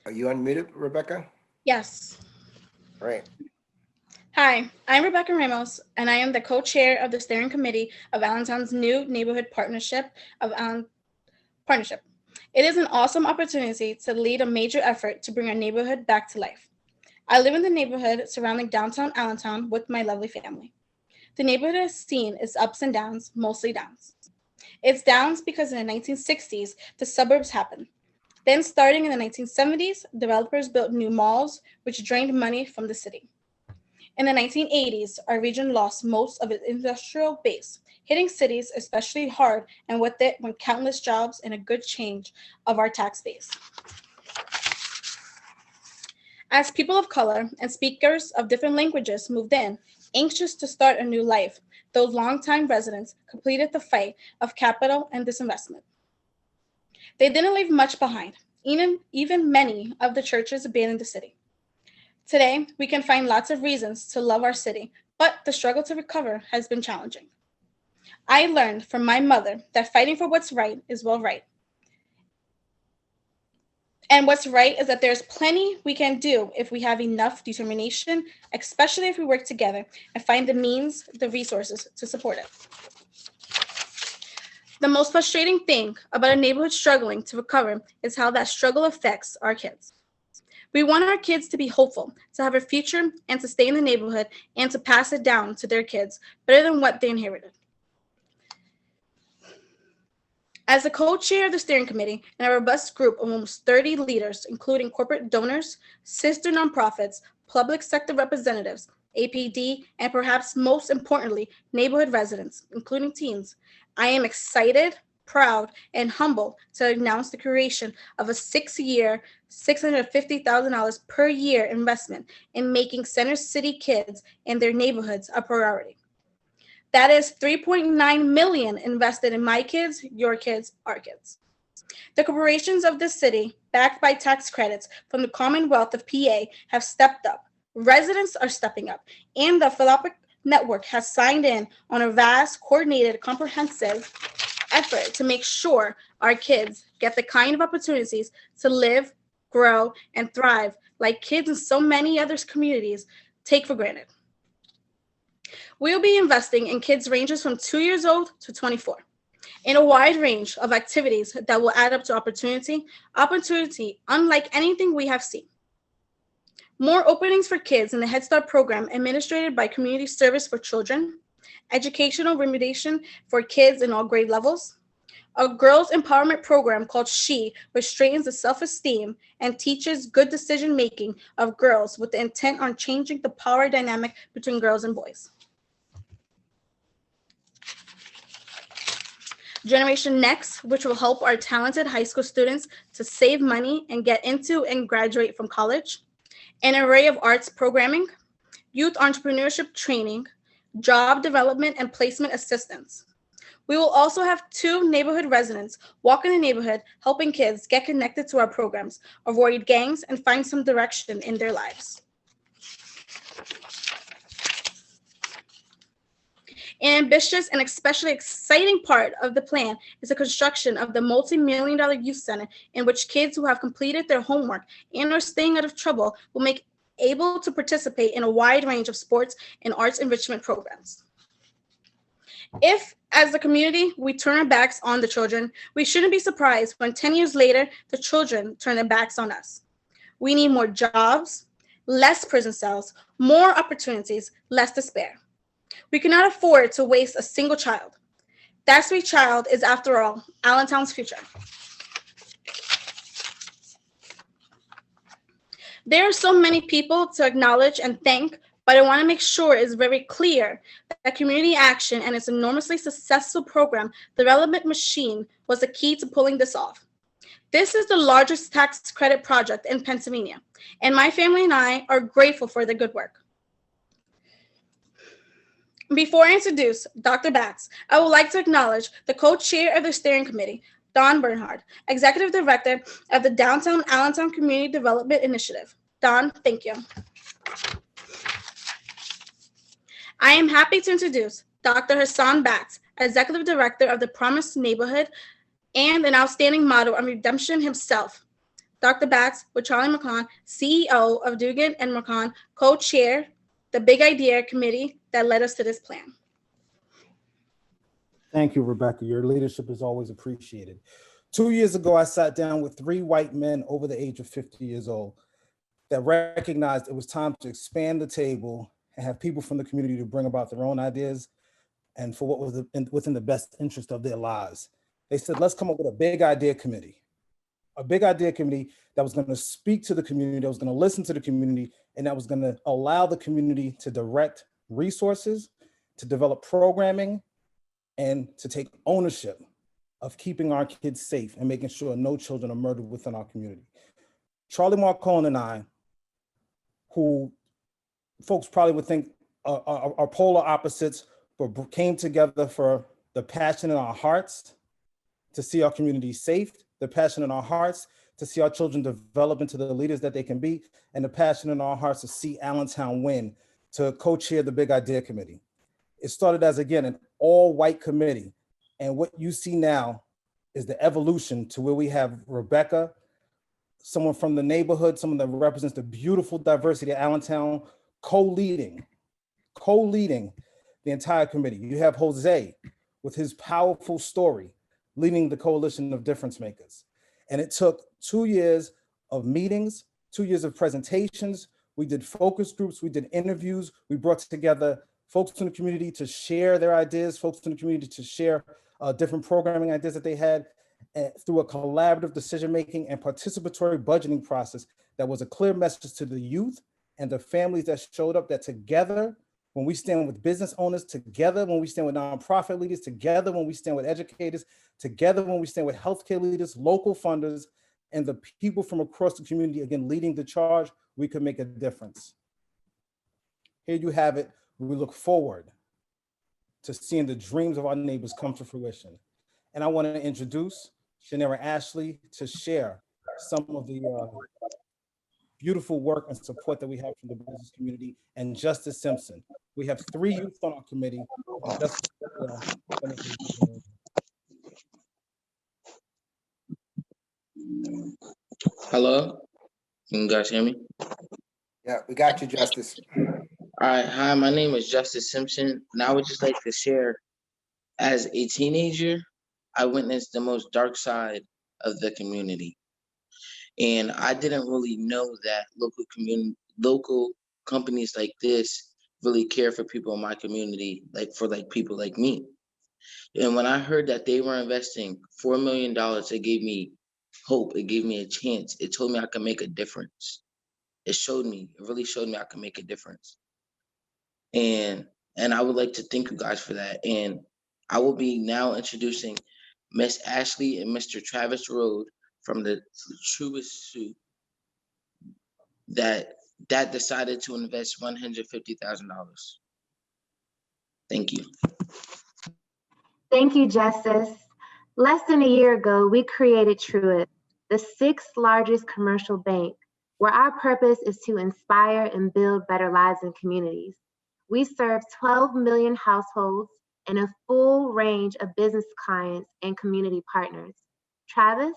Are you unmuted, Rebecca? Yes. Right. Hi, I'm Rebecca Ramos, and I am the co-chair of the steering committee of Allentown's new neighborhood partnership. It is an awesome opportunity to lead a major effort to bring our neighborhood back to life. I live in the neighborhood surrounding downtown Allentown with my lovely family. The neighborhood has seen its ups and downs, mostly downs. It's downs because in the 1960s, the suburbs happened. Then, starting in the 1970s, developers built new malls, which drained money from the city. In the 1980s, our region lost most of its industrial base, hitting cities especially hard, and with it went countless jobs and a good change of our tax base. As people of color and speakers of different languages moved in, anxious to start a new life, those longtime residents completed the fight of capital and disinvestment. They didn't leave much behind. Even many of the churches abandoned the city. Today, we can find lots of reasons to love our city, but the struggle to recover has been challenging. I learned from my mother that fighting for what's right is well right. And what's right is that there's plenty we can do if we have enough determination, especially if we work together and find the means, the resources to support it. The most frustrating thing about a neighborhood struggling to recover is how that struggle affects our kids. We want our kids to be hopeful, to have a future, and to stay in the neighborhood and to pass it down to their kids better than what they inherited. As the co-chair of the steering committee and a robust group of almost 30 leaders, including corporate donors, sister nonprofits, public sector representatives, APD, and perhaps most importantly, neighborhood residents, including teens, I am excited, proud, and humbled to announce the creation of a 6-year, $650,000 per year investment in making Center City kids and their neighborhoods a priority. That is $3.9 million invested in my kids, your kids, our kids. The corporations of this city, backed by tax credits from the Commonwealth of PA, have stepped up. Residents are stepping up, and the philanthropic network has signed in on a vast, coordinated, comprehensive effort to make sure our kids get the kind of opportunities to live, grow, and thrive like kids in so many other communities take for granted. We'll be investing in kids ranges from 2 years old to 24 in a wide range of activities that will add up to opportunity unlike anything we have seen. More openings for kids in the Head Start program administered by Community Service for Children, educational remediation for kids in all grade levels, a girls' empowerment program called SHE, which straightens the self-esteem and teaches good decision-making of girls with the intent on changing the power dynamic between girls and boys. Generation Next, which will help our talented high school students to save money and get into and graduate from college, an array of arts programming, youth entrepreneurship training, job development and placement assistance. We will also have 2 neighborhood residents walk in the neighborhood helping kids get connected to our programs, avoid gangs, and find some direction in their lives. An ambitious and especially exciting part of the plan is the construction of the multi-million-dollar youth center in which kids who have completed their homework and are staying out of trouble will make able to participate in a wide range of sports and arts enrichment programs. If, as the community, we turn our backs on the children, we shouldn't be surprised when 10 years later, the children turn their backs on us. We need more jobs, less prison cells, more opportunities, less despair. We cannot afford to waste a single child. That sweet child is, after all, Allentown's future. There are so many people to acknowledge and thank, but I want to make sure it's very clear that community action and its enormously successful program development machine was the key to pulling this off. This is the largest tax credit project in Pennsylvania, and my family and I are grateful for the good work. Before I introduce Dr. Batts, I would like to acknowledge the co-chair of the steering committee, Don Bernhard, Executive Director of the Downtown Allentown Community Development Initiative. Don, thank you. I am happy to introduce Dr. HASSHAN Batts, Executive Director of the Promised Neighborhood and an outstanding model on redemption himself. Dr. Batts, with Charlie McCon, CEO of Dugan and McCon, co-chair the Big Idea Committee that led us to this plan. Thank you, Rebecca. Your leadership is always appreciated. 2 years ago, I sat down with 3 white men over the age of 50 years old that recognized it was time to expand the table and have people from the community to bring about their own ideas and for what was within the best interest of their lives. They said, let's come up with a big idea committee that was going to speak to the community, that was going to listen to the community, and that was going to allow the community to direct resources, to develop programming, and to take ownership of keeping our kids safe and making sure no children are murdered within our community. Charlie Marcone and I, who folks probably would think are polar opposites, but came together for the passion in our hearts to see our community safe, the passion in our hearts to see our children develop into the leaders that they can be, and the passion in our hearts to see Allentown win, to co-chair the Big Idea Committee. It started as, again, an all-white committee. And what you see now is the evolution to where we have Rebecca, someone from the neighborhood, someone that represents the beautiful diversity of Allentown, co-leading the entire committee. You have Jose with his powerful story, leading the coalition of difference makers. And it took 2 years of meetings, 2 years of presentations. We did focus groups, we did interviews. We brought together folks in the community to share their ideas, folks in the community to share different programming ideas that they had through a collaborative decision-making and participatory budgeting process that was a clear message to the youth and the families that showed up, that together, when we stand with business owners, together when we stand with nonprofit leaders, together when we stand with educators, together when we stand with healthcare leaders, local funders, and the people from across the community, again, leading the charge, we could make a difference. Here you have it. We look forward to seeing the dreams of our neighbors come to fruition. And I want to introduce SCHNEARIA Ashley to share some of the beautiful work and support that we have from the business community, and Justice Simpson. We have 3 youth on our committee. Hello, can you guys hear me? Yeah, we got you, Justice. All right, hi, my name is Justice Simpson, and I would just like to share, as a teenager, I witnessed the most dark side of the community. And I didn't really know that local companies like this really care for people in my community, like for people like me. And when I heard that they were investing $4 million, it gave me hope. It gave me a chance. It told me I could make a difference. It really showed me I could make a difference. And I would like to thank you guys for that. And I will be now introducing Miss Ashley and Mr. Travis Rode from the Truest Suit that decided to invest $150,000. Thank you. Thank you, Justice. Less than a year ago, we created Truist, the 6th largest commercial bank, where our purpose is to inspire and build better lives in communities. We serve 12 million households and a full range of business clients and community partners. Travis?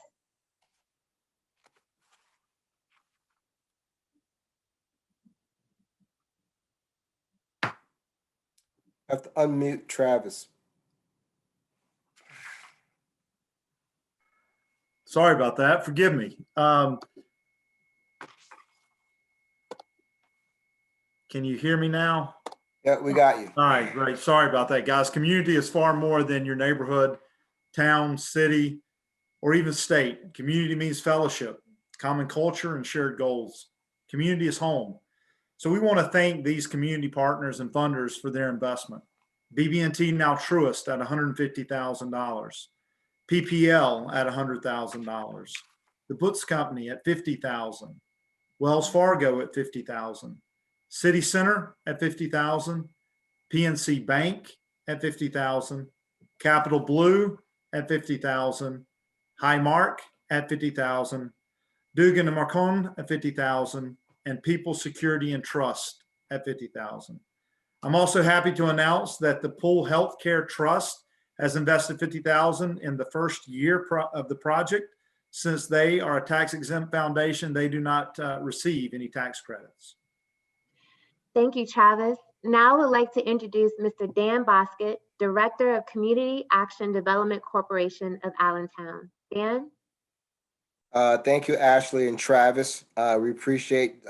I have to unmute Travis. Sorry about that. Forgive me. Can you hear me now? Yeah, we got you. All right, great. Sorry about that, guys. Community is far more than your neighborhood, town, city, or even state. Community means fellowship, common culture, and shared goals. Community is home. So we want to thank these community partners and funders for their investment. BB&T, now Truist, at $150,000. PPL at $100,000. The Boots Company at $50,000. Wells Fargo at $50,000. City Center at $50,000. PNC Bank at $50,000. Capital Blue at $50,000. Highmark at $50,000. Dugan and Marcon at $50,000. And People Security and Trust at $50,000. I'm also happy to announce that the Pool Healthcare Trust has invested $50,000 in the first year of the project, Since they are a tax exempt foundation, they do not receive any tax credits. Thank you, Travis. Now I would like to introduce Mr. Dan Bosket, Director of Community Action Development Corporation of Allentown. Dan? Thank you, Ashley and Travis. We appreciate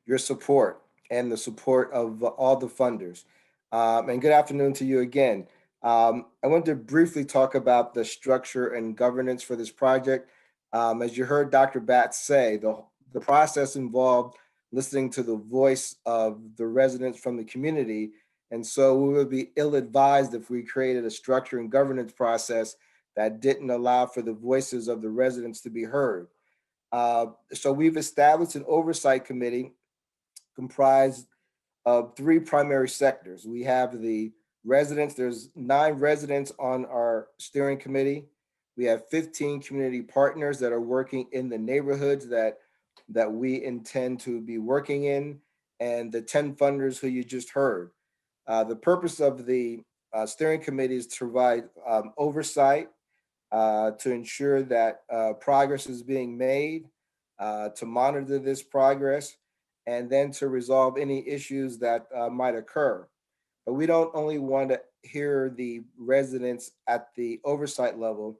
your support and the support of all the funders. And good afternoon to you again. I wanted to briefly talk about the structure and governance for this project. As you heard Dr. Batts say, the process involved listening to the voice of the residents from the community. And so we would be ill-advised if we created a structure and governance process that didn't allow for the voices of the residents to be heard. So we've established an oversight committee comprised of 3 primary sectors. We have the residents, there's 9 residents on our steering committee. We have 15 community partners that are working in the neighborhoods that we intend to be working in, and the 10 funders who you just heard. The purpose of the steering committee is to provide oversight, to ensure that progress is being made, to monitor this progress, and then to resolve any issues that might occur. But we don't only want to hear the residents at the oversight level.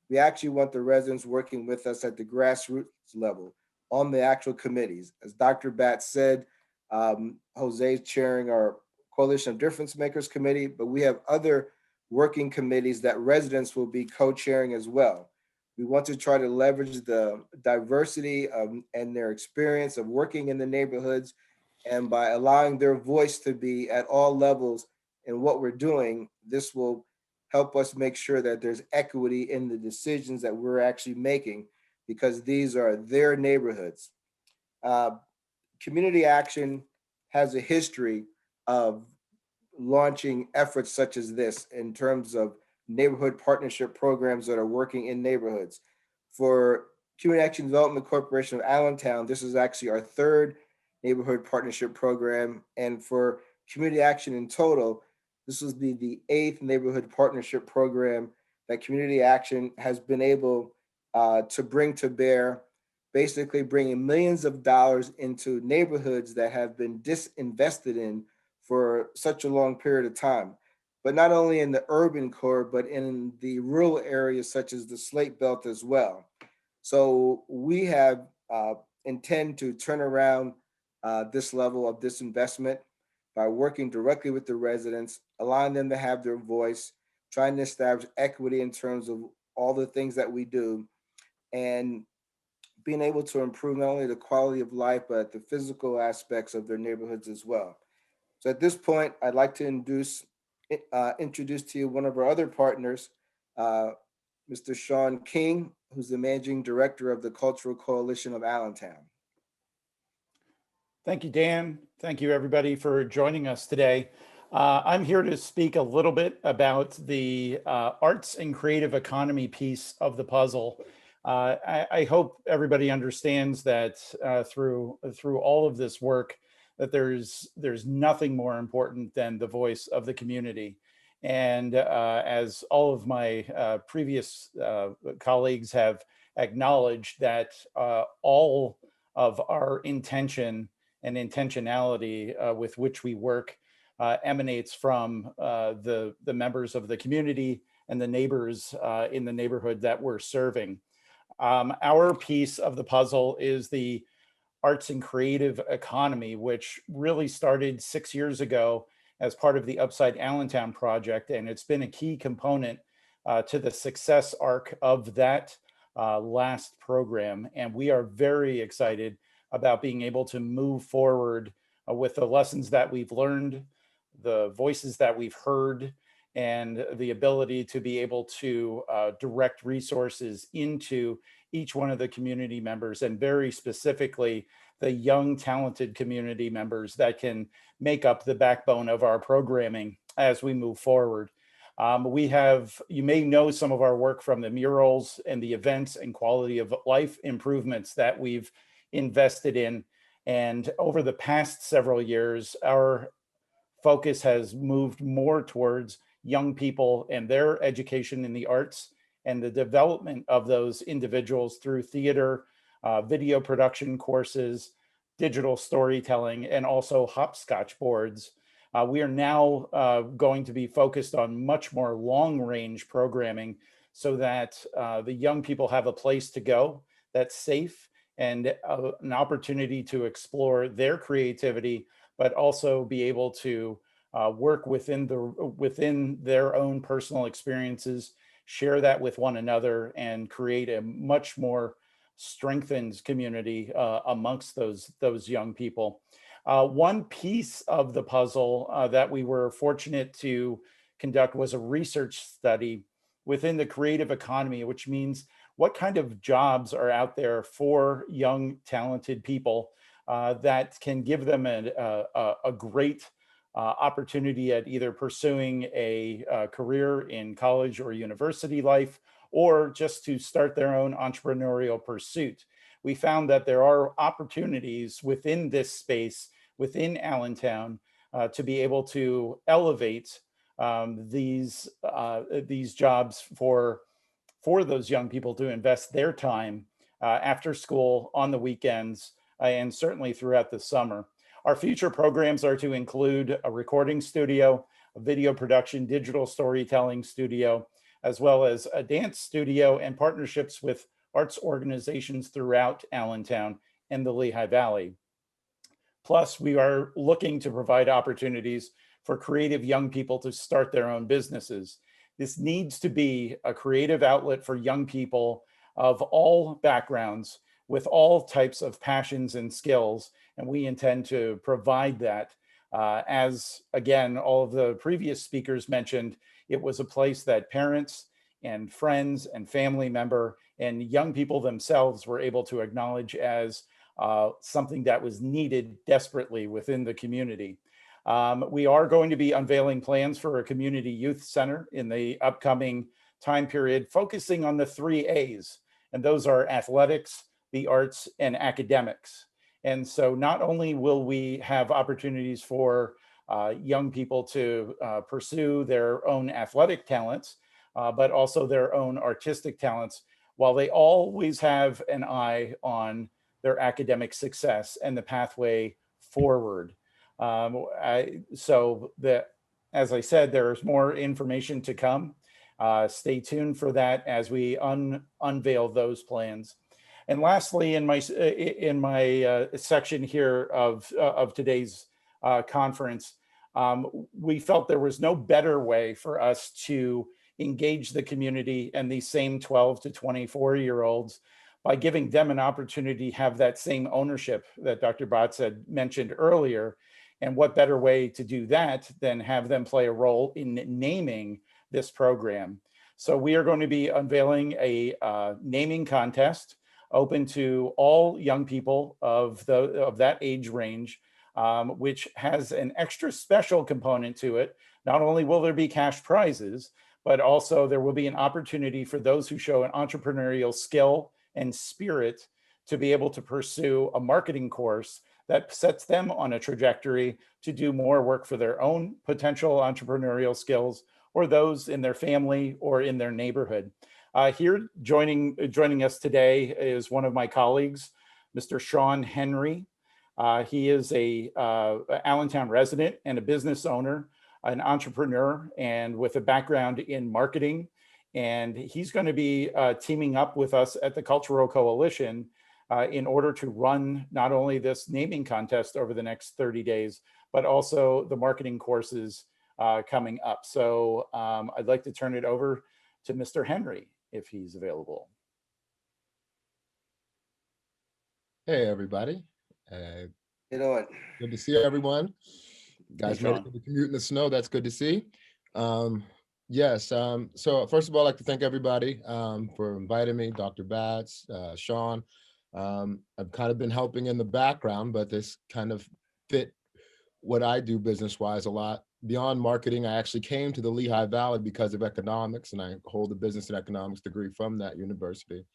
We actually want the residents working with us at the grassroots level on the actual committees. As Dr. Batts said, Jose's chairing our Coalition of Difference Makers Committee, but we have other working committees that residents will be co-chairing as well. We want to try to leverage the diversity and their experience of working in the neighborhoods, and by allowing their voice to be at all levels in what we're doing, this will help us make sure that there's equity in the decisions that we're actually making, because these are their neighborhoods. Community Action has a history of launching efforts such as this in terms of neighborhood partnership programs that are working in neighborhoods. For Community Action Development Corporation of Allentown, this is actually our 3rd neighborhood partnership program. And for Community Action in total, this will be the 8th neighborhood partnership program that Community Action has been able to bring to bear, basically bringing millions of dollars into neighborhoods that have been disinvested in for such a long period of time. But not only in the urban core, but in the rural areas such as the Slate Belt as well. So we have intend to turn around this level of disinvestment by working directly with the residents, allowing them to have their voice, trying to establish equity in terms of all the things that we do, and being able to improve not only the quality of life, but the physical aspects of their neighborhoods as well. So at this point, I'd like to introduce to you one of our other partners, Mr. Sean King, who's the Managing Director of the Cultural Coalition of Allentown. Thank you, Dan. Thank you, everybody, for joining us today. I'm here to speak a little bit about the arts and creative economy piece of the puzzle. I hope everybody understands that through all of this work, that there's nothing more important than the voice of the community. And as all of my previous colleagues have acknowledged, that all of our intention and intentionality with which we work emanates from the members of the community and the neighbors in the neighborhood that we're serving. Our piece of the puzzle is the arts and creative economy, which really started 6 years ago as part of the Upside Allentown project. And it's been a key component to the success arc of that last program. And we are very excited about being able to move forward with the lessons that we've learned, the voices that we've heard, and the ability to be able to direct resources into each one of the community members, and very specifically the young, talented community members that can make up the backbone of our programming as we move forward. We have, you may know some of our work from the murals and the events and quality of life improvements that we've invested in. And over the past several years, our focus has moved more towards young people and their education in the arts and the development of those individuals through theater, video production courses, digital storytelling, and also hopscotch boards. We are now going to be focused on much more long-range programming so that the young people have a place to go that's safe and an opportunity to explore their creativity, but also be able to work within their own personal experiences, share that with one another, and create a much more strengthened community amongst those young people. One piece of the puzzle that we were fortunate to conduct was a research study within the creative economy, which means what kind of jobs are out there for young, talented people that can give them a great opportunity at either pursuing a career in college or university life, or just to start their own entrepreneurial pursuit. We found that there are opportunities within this space, within Allentown, to be able to elevate these jobs for those young people to invest their time after school, on the weekends, and certainly throughout the summer. Our future programs are to include a recording studio, a video production, digital storytelling studio, as well as a dance studio and partnerships with arts organizations throughout Allentown and the Lehigh Valley. Plus, we are looking to provide opportunities for creative young people to start their own businesses. This needs to be a creative outlet for young people of all backgrounds with all types of passions and skills, and we intend to provide that. As again, all of the previous speakers mentioned, it was a place that parents and friends and family member and young people themselves were able to acknowledge as something that was needed desperately within the community. We are going to be unveiling plans for a community youth center in the upcoming time period, focusing on the 3 A's, and those are athletics, the arts, and academics. And so not only will we have opportunities for young people to pursue their own athletic talents, but also their own artistic talents, while they always have an eye on their academic success and the pathway forward. So that, as I said, there's more information to come. Stay tuned for that as we unveil those plans. And lastly, in my section here of today's conference, we felt there was no better way for us to engage the community and these same 12 to 24-year-olds by giving them an opportunity to have that same ownership that Dr. Batz had mentioned earlier. And what better way to do that than have them play a role in naming this program. So we are going to be unveiling a naming contest open to all young people of that age range, which has an extra special component to it. Not only will there be cash prizes, but also there will be an opportunity for those who show an entrepreneurial skill and spirit to be able to pursue a marketing course that sets them on a trajectory to do more work for their own potential entrepreneurial skills or those in their family or in their neighborhood. Here joining us today is one of my colleagues, Mr. Sean Henry. He is a Allentown resident and a business owner, an entrepreneur, and with a background in marketing. And he's going to be teaming up with us at the Cultural Coalition in order to run not only this naming contest over the next 30 days, but also the marketing courses coming up. So I'd like to turn it over to Mr. Henry, if he's available. Hey, everybody. You know what? Good to see everyone. Guys, Hey, made Sean. it to the commute in the snow. That's good to see. Yes. So first of all, I'd like to thank everybody for inviting me, Dr. Batz, Sean. I've kind of been helping in the background, but this kind of fit what I do business-wise a lot. Beyond marketing, I actually came to the Lehigh Valley because of economics, and I hold a business and economics degree from that university.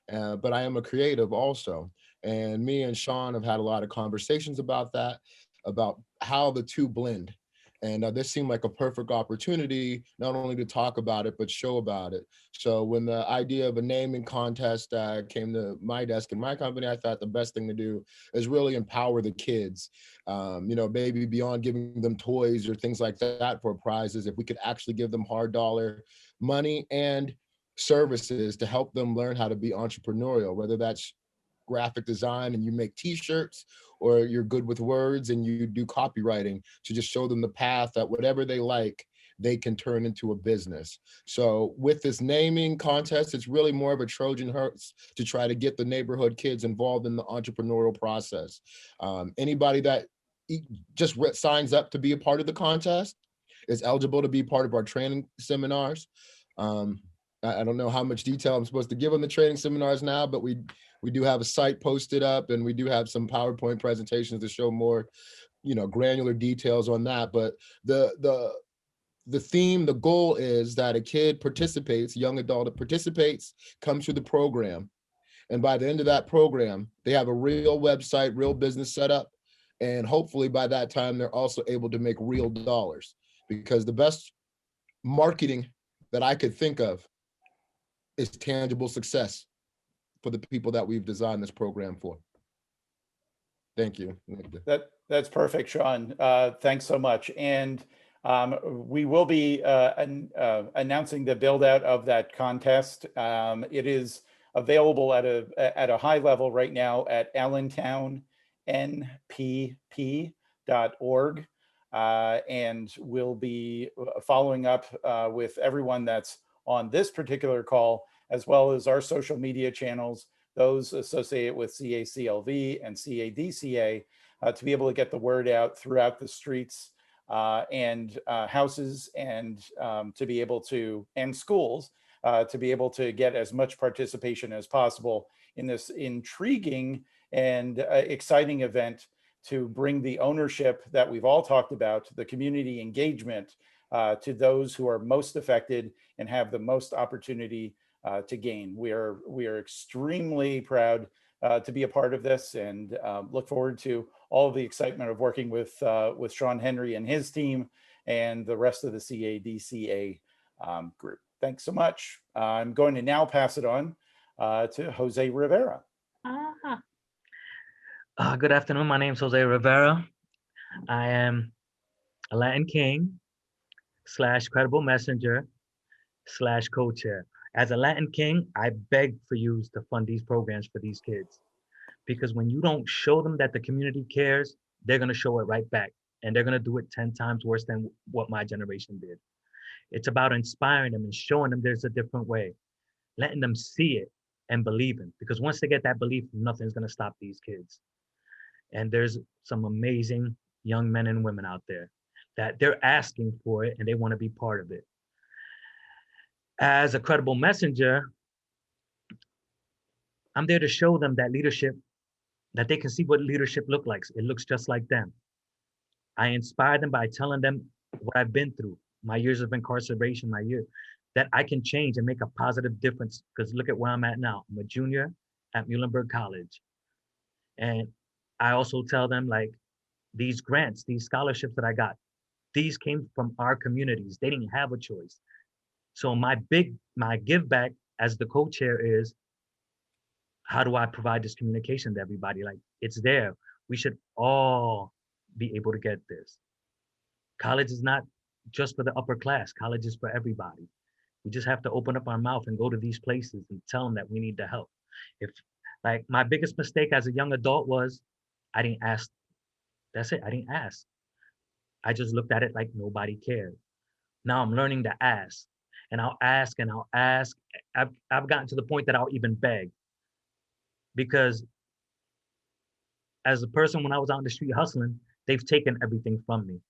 But I am a creative also. And me and Sean have had a lot of conversations about that, about how the two blend. And this seemed like a perfect opportunity, not only to talk about it, but show about it. So when the idea of a naming contest came to my desk in my company, I thought the best thing to do is really empower the kids. Maybe beyond giving them toys or things like that for prizes, if we could actually give them hard dollar money and services to help them learn how to be entrepreneurial, whether that's graphic design and you make t-shirts, or you're good with words and you do copywriting, to just show them the path that whatever they like, they can turn into a business. So with this naming contest, it's really more of a Trojan horse to try to get the neighborhood kids involved in the entrepreneurial process. Anybody that just signs up to be a part of the contest is eligible to be part of our training seminars. I don't know how much detail I'm supposed to give on the training seminars now, but we do have a site posted up, and we do have some PowerPoint presentations to show more, granular details on that. But the theme, the goal is that a kid participates, young adult that participates, comes through the program. And by the end of that program, they have a real website, real business setup. And hopefully by that time, they're also able to make real dollars, because the best marketing that I could think of is tangible success for the people that we've designed this program for. Thank you. That's perfect, Sean. Thanks so much. And we will be announcing the build out of that contest. It is available at a high level right now at allentownnpp.org. And we'll be following up with everyone that's on this particular call, as well as our social media channels, those associated with CACLV and CADCA, to be able to get the word out throughout the streets and houses, and to be able to, and schools, to be able to get as much participation as possible in this intriguing and exciting event, to bring the ownership that we've all talked about, the community engagement, to those who are most affected and have the most opportunity to gain. We are extremely proud to be a part of this, and look forward to all of the excitement of working with Sean Henry and his team and the rest of the CADCA group. Thanks so much. I'm going to now pass it on to Jose Rivera. Good afternoon. My name is Jose Rivera. I am a Latin King / credible messenger / co-chair. As a Latin King, I beg for you to fund these programs for these kids, because when you don't show them that the community cares, they're going to show it right back, and they're going to do it 10 times worse than what my generation did. It's about inspiring them and showing them there's a different way, letting them see it and believe it, because once they get that belief, nothing's going to stop these kids. And there's some amazing young men and women out there that they're asking for it and they want to be part of it. As a credible messenger, I'm there to show them that leadership, that they can see what leadership looks like. It looks just like them. I inspire them by telling them what I've been through, my years of incarceration, that I can change and make a positive difference, because look at where I'm at now. I'm a junior at Muhlenberg College. And I also tell them, like, these grants, these scholarships that I got, these came from our communities. They didn't have a choice. So my give back as the co-chair is, how do I provide this communication to everybody? Like, it's there. We should all be able to get this. College is not just for the upper class. College is for everybody. We just have to open up our mouth and go to these places and tell them that we need the help. Like, my biggest mistake as a young adult was I didn't ask. That's it. I didn't ask. I just looked at it like nobody cared. Now I'm learning to ask, and I'll ask and I'll ask. I've gotten to the point that I'll even beg, because as a person, when I was out in the street hustling, they've taken everything from me.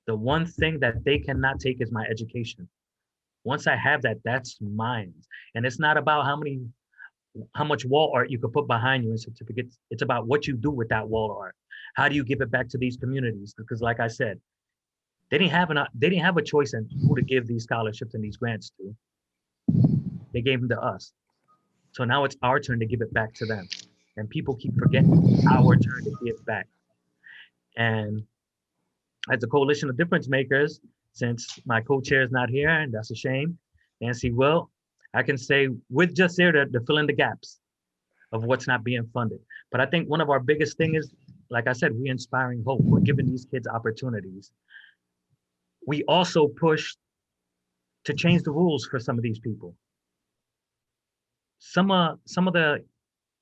The one thing that they cannot take is my education. Once I have that, that's mine. And it's not about how much wall art you could put behind you and certificates. It's about what you do with that wall art. How do you give it back to these communities? Because like I said, they didn't have a choice in who to give these scholarships and these grants to. They gave them to us. So now it's our turn to give it back to them. And people keep forgetting it's our turn to give back. And As a coalition of difference makers, since my co-chair is not here, and that's a shame, Nancy will, I can say with just there to fill in the gaps of what's not being funded. But I think one of our biggest thing is, like I said, we're inspiring hope. We're giving these kids opportunities. We also push to change the rules for some of these people. Some of the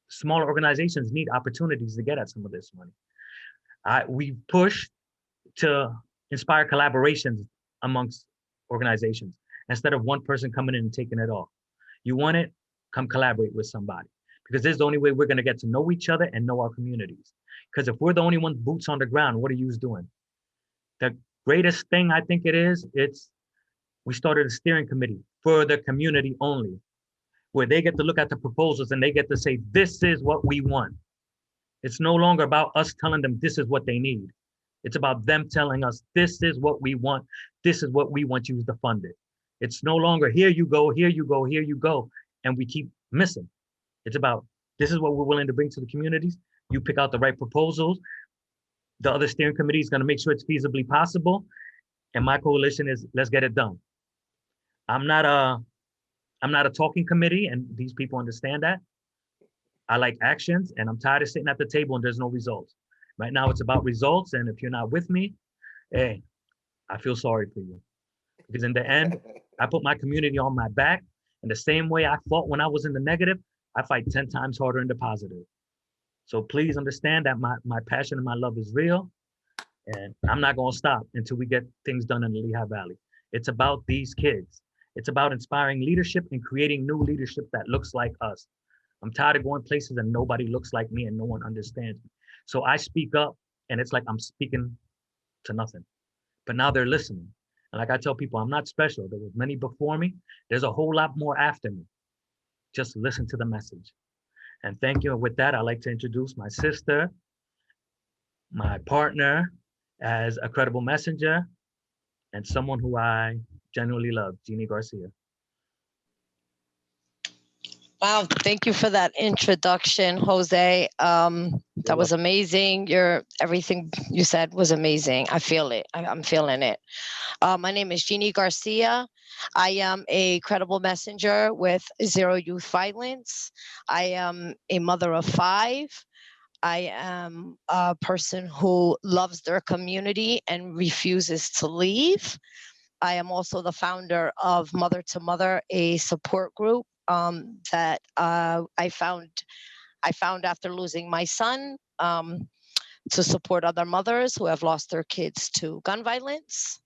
smaller organizations need opportunities to get at some of this money. We push to inspire collaborations amongst organizations instead of one person coming in and taking it all. You want it, come collaborate with somebody, because this is the only way we're going to get to know each other and know our communities. Because if we're the only ones boots on the ground, what are you doing? The greatest thing I think we started a steering committee for the community only, where they get to look at the proposals and they get to say, this is what we want. It's no longer about us telling them this is what they need. It's about them telling us, this is what we want. This is what we want you to fund it. It's no longer, here you go, here you go, here you go. And we keep missing. It's about, this is what we're willing to bring to the communities. You pick out the right proposals. The other steering committee is going to make sure it's feasibly possible. And my coalition is, let's get it done. I'm not a talking committee, and these people understand that. I like actions, and I'm tired of sitting at the table and there's no results. Right now it's about results, and if you're not with me, hey, I feel sorry for you. Because in the end, I put my community on my back, and the same way I fought when I was in the negative, I fight 10 times harder in the positive. So please understand that my passion and my love is real, and I'm not gonna stop until we get things done in the Lehigh Valley. It's about these kids. It's about inspiring leadership and creating new leadership that looks like us. I'm tired of going places and nobody looks like me and no one understands me. So I speak up, and it's like I'm speaking to nothing. But now they're listening. And like I tell people, I'm not special. There was many before me. There's a whole lot more after me. Just listen to the message. And thank you. And with that, I'd like to introduce my sister, my partner as a credible messenger, and someone who I genuinely love, Jeannie Garcia. Wow, thank you for that introduction, Jose. That was amazing. Everything you said was amazing. I feel it. I'm feeling it. My name is Jeannie Garcia. I am a credible messenger with Zero Youth Violence. I am a mother of 5. I am a person who loves their community and refuses to leave. I am also the founder of Mother to Mother, a support group that I found after losing my son to support other mothers who have lost their kids to gun violence.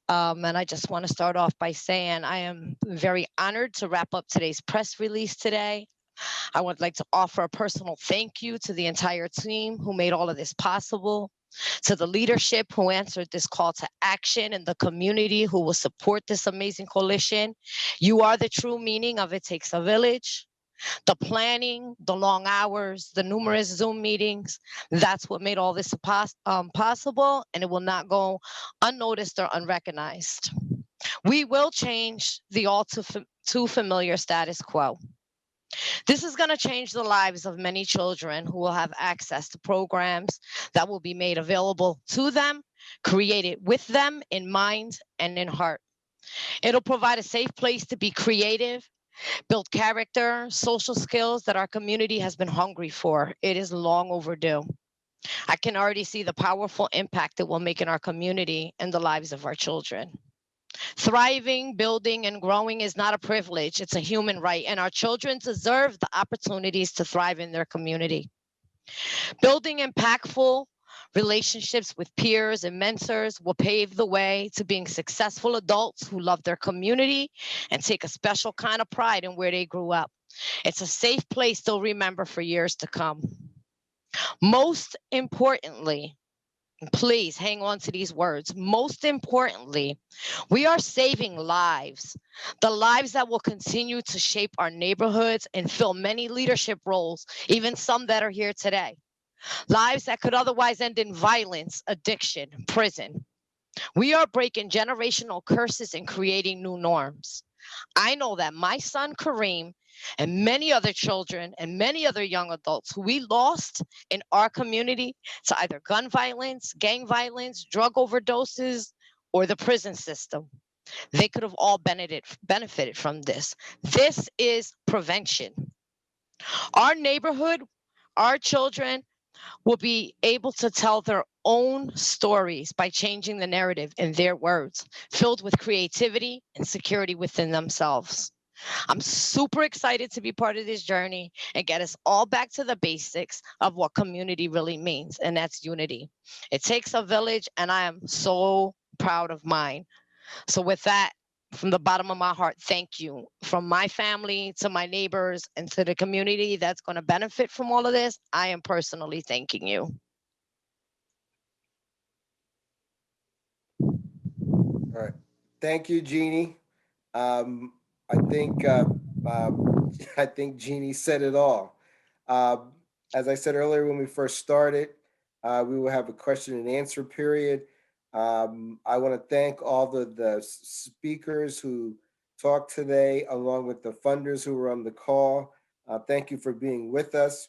And I just want to start off by saying I am very honored to wrap up today's press release today. I would like to offer a personal thank you to the entire team who made all of this possible, to the leadership who answered this call to action, and the community who will support this amazing coalition. You are the true meaning of It Takes a Village. The planning, the long hours, the numerous Zoom meetings, that's what made all this possible, and it will not go unnoticed or unrecognized. We will change the all too familiar status quo. This is going to change the lives of many children who will have access to programs that will be made available to them, created with them in mind and in heart. It'll provide a safe place to be creative, build character, social skills that our community has been hungry for. It is long overdue. I can already see the powerful impact it will make in our community and the lives of our children. Thriving, building, and growing is not a privilege. It's a human right, and our children deserve the opportunities to thrive in their community. Building impactful relationships with peers and mentors will pave the way to being successful adults who love their community and take a special kind of pride in where they grew up. It's a safe place they'll remember for years to come. Most importantly, please hang on to these words. Most importantly, we are saving lives, the lives that will continue to shape our neighborhoods and fill many leadership roles, even some that are here today. Lives that could otherwise end in violence, addiction, prison. We are breaking generational curses and creating new norms. I know that my son Kareem and many other children and many other young adults who we lost in our community to either gun violence, gang violence, drug overdoses, or the prison system, they could have all benefited from this. This is prevention. Our neighborhood, our children will be able to tell their own stories by changing the narrative in their words, filled with creativity and security within themselves. I'm super excited to be part of this journey and get us all back to the basics of what community really means, and that's unity. It takes a village, and I am so proud of mine. So with that, from the bottom of my heart, thank you. From my family to my neighbors and to the community that's going to benefit from all of this, I am personally thanking you. All right. Thank you, Jeannie. Um, I think I think Jeannie said it all. As I said earlier when we first started, we will have a question and answer period. I want to thank all the speakers who talked today, along with the funders who were on the call. Thank you for being with us.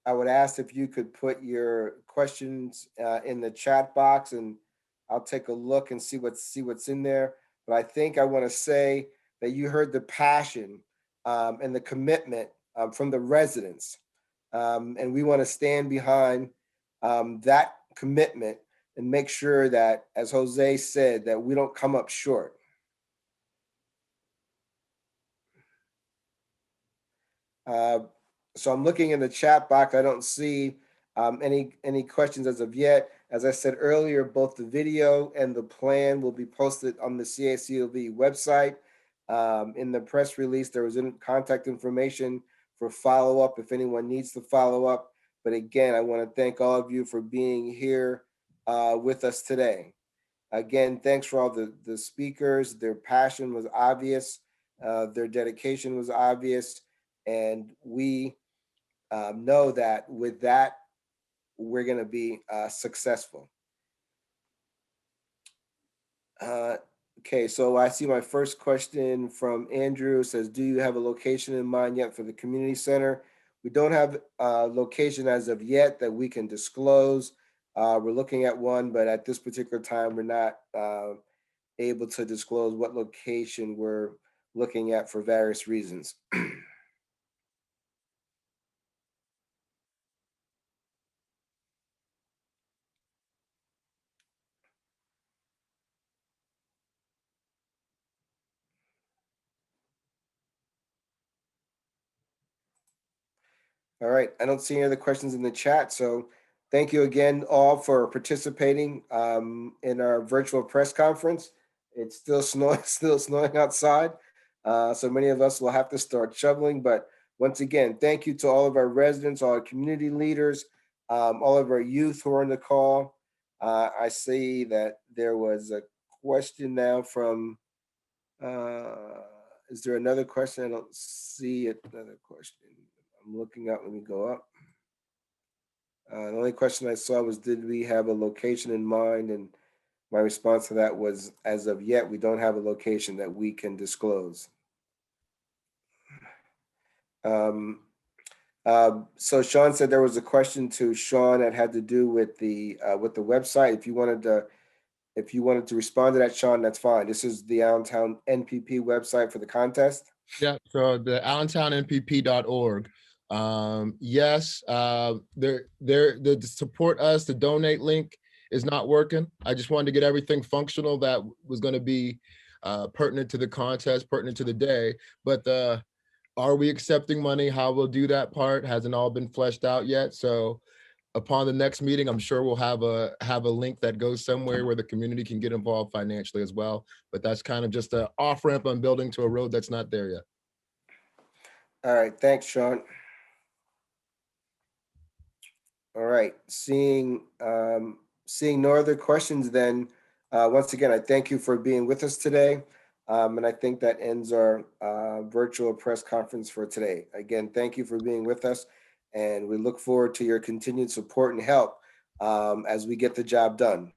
I would ask if you could put your questions in the chat box, and I'll take a look and see what's in there. But I think I want to say that you heard the passion and the commitment from the residents, and we want to stand behind that commitment and make sure that, as Jose said, that we don't come up short. So I'm looking in the chat box. I don't see any questions as of yet. As I said earlier, both the video and the plan will be posted on the CACOV website. In the press release, there was contact information for follow-up if anyone needs to follow up. But again, I want to thank all of you for being here with us today. Again, thanks for all the speakers. Their passion was obvious. Their dedication was obvious. And we know that with that, we're going to be successful. Okay, so I see my first question from Andrew. It says, do you have a location in mind yet for the community center? We don't have a location as of yet that we can disclose. We're looking at one, but at this particular time, we're not able to disclose what location we're looking at for various reasons. All right, I don't see any other questions in the chat, so thank you again all for participating in our virtual press conference. It's still snowing outside, so many of us will have to start shoveling. But once again, thank you to all of our residents, all our community leaders, all of our youth who are on the call. I see that there was a question now from. Is there another question? I don't see another question. I'm looking up. Let me go up. The only question I saw was, did we have a location in mind? And my response to that was, as of yet, we don't have a location that we can disclose. So Sean said there was a question to Sean that had to do with the website. If you wanted to respond to that, Sean, that's fine. This is the Allentown NPP website for the contest. Yeah, so the AllentownNPP.org. Yes, the support us, the donate link is not working. I just wanted to get everything functional that was going to be pertinent to the contest, pertinent to the day. But are we accepting money? How we'll do that part hasn't all been fleshed out yet. So upon the next meeting, I'm sure we'll have a link that goes somewhere where the community can get involved financially as well. But that's kind of just an off ramp I'm building to a road that's not there yet. All right, thanks, Sean. All right, seeing no other questions, then once again, I thank you for being with us today. And I think that ends our virtual press conference for today. Again, thank you for being with us, and we look forward to your continued support and help as we get the job done.